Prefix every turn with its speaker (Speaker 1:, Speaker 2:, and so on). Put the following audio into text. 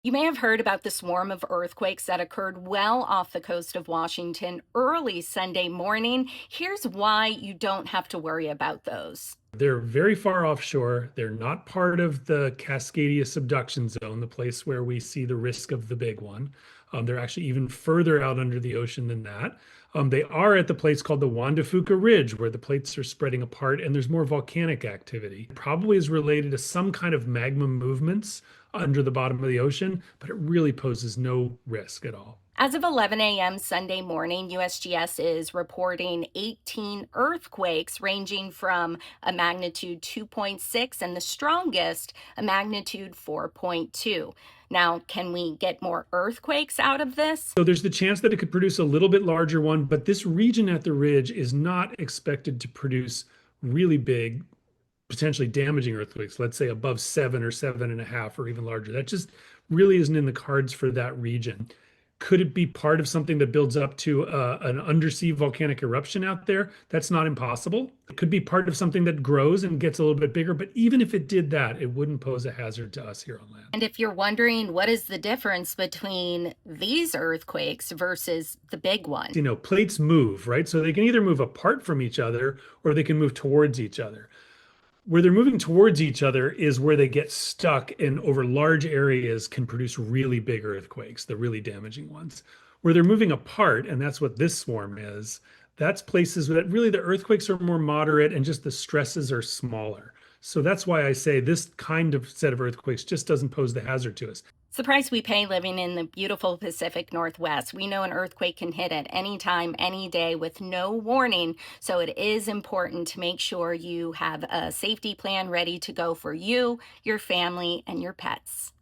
Speaker 1: You may have heard about the swarm of earthquakes that occurred well off the coast of Washington early Sunday morning. Here's why you don't have to worry about those.
Speaker 2: They're very far offshore. They're not part of the Cascadia subduction zone, the place where we see the risk of the big one. They're actually even further out under the ocean than that. They are at the place called the Juan de Fuca Ridge, where the plates are spreading apart and there's more volcanic activity. Probably is related to some kind of magma movements under the bottom of the ocean, but it really poses no risk at all.
Speaker 1: As of 11 a.m. Sunday morning, USGS is reporting 18 earthquakes ranging from a magnitude 2.6 and the strongest, a magnitude 4.2. Now, can we get more earthquakes out of this?
Speaker 2: So there's the chance that it could produce a little bit larger one, but this region at the ridge is not expected to produce really big, potentially damaging earthquakes, let's say above 7 or 7.5 or even larger. That just really isn't in the cards for that region. Could it be part of something that builds up to an undersea volcanic eruption out there? That's not impossible. It could be part of something that grows and gets a little bit bigger, but even if it did that, it wouldn't pose a hazard to us here on land.
Speaker 1: And if you're wondering what is the difference between these earthquakes versus the big one?
Speaker 2: Plates move, right? So they can either move apart from each other or they can move towards each other. Where they're moving towards each other is where they get stuck and over large areas can produce really big earthquakes, the really damaging ones. Where they're moving apart, and that's what this swarm is, that's places that really the earthquakes are more moderate and just the stresses are smaller. So that's why I say this kind of set of earthquakes just doesn't pose the hazard to us.
Speaker 1: It's the price we pay living in the beautiful Pacific Northwest. We know an earthquake can hit at any time, any day with no warning. So it is important to make sure you have a safety plan ready to go for you, your family, and your pets.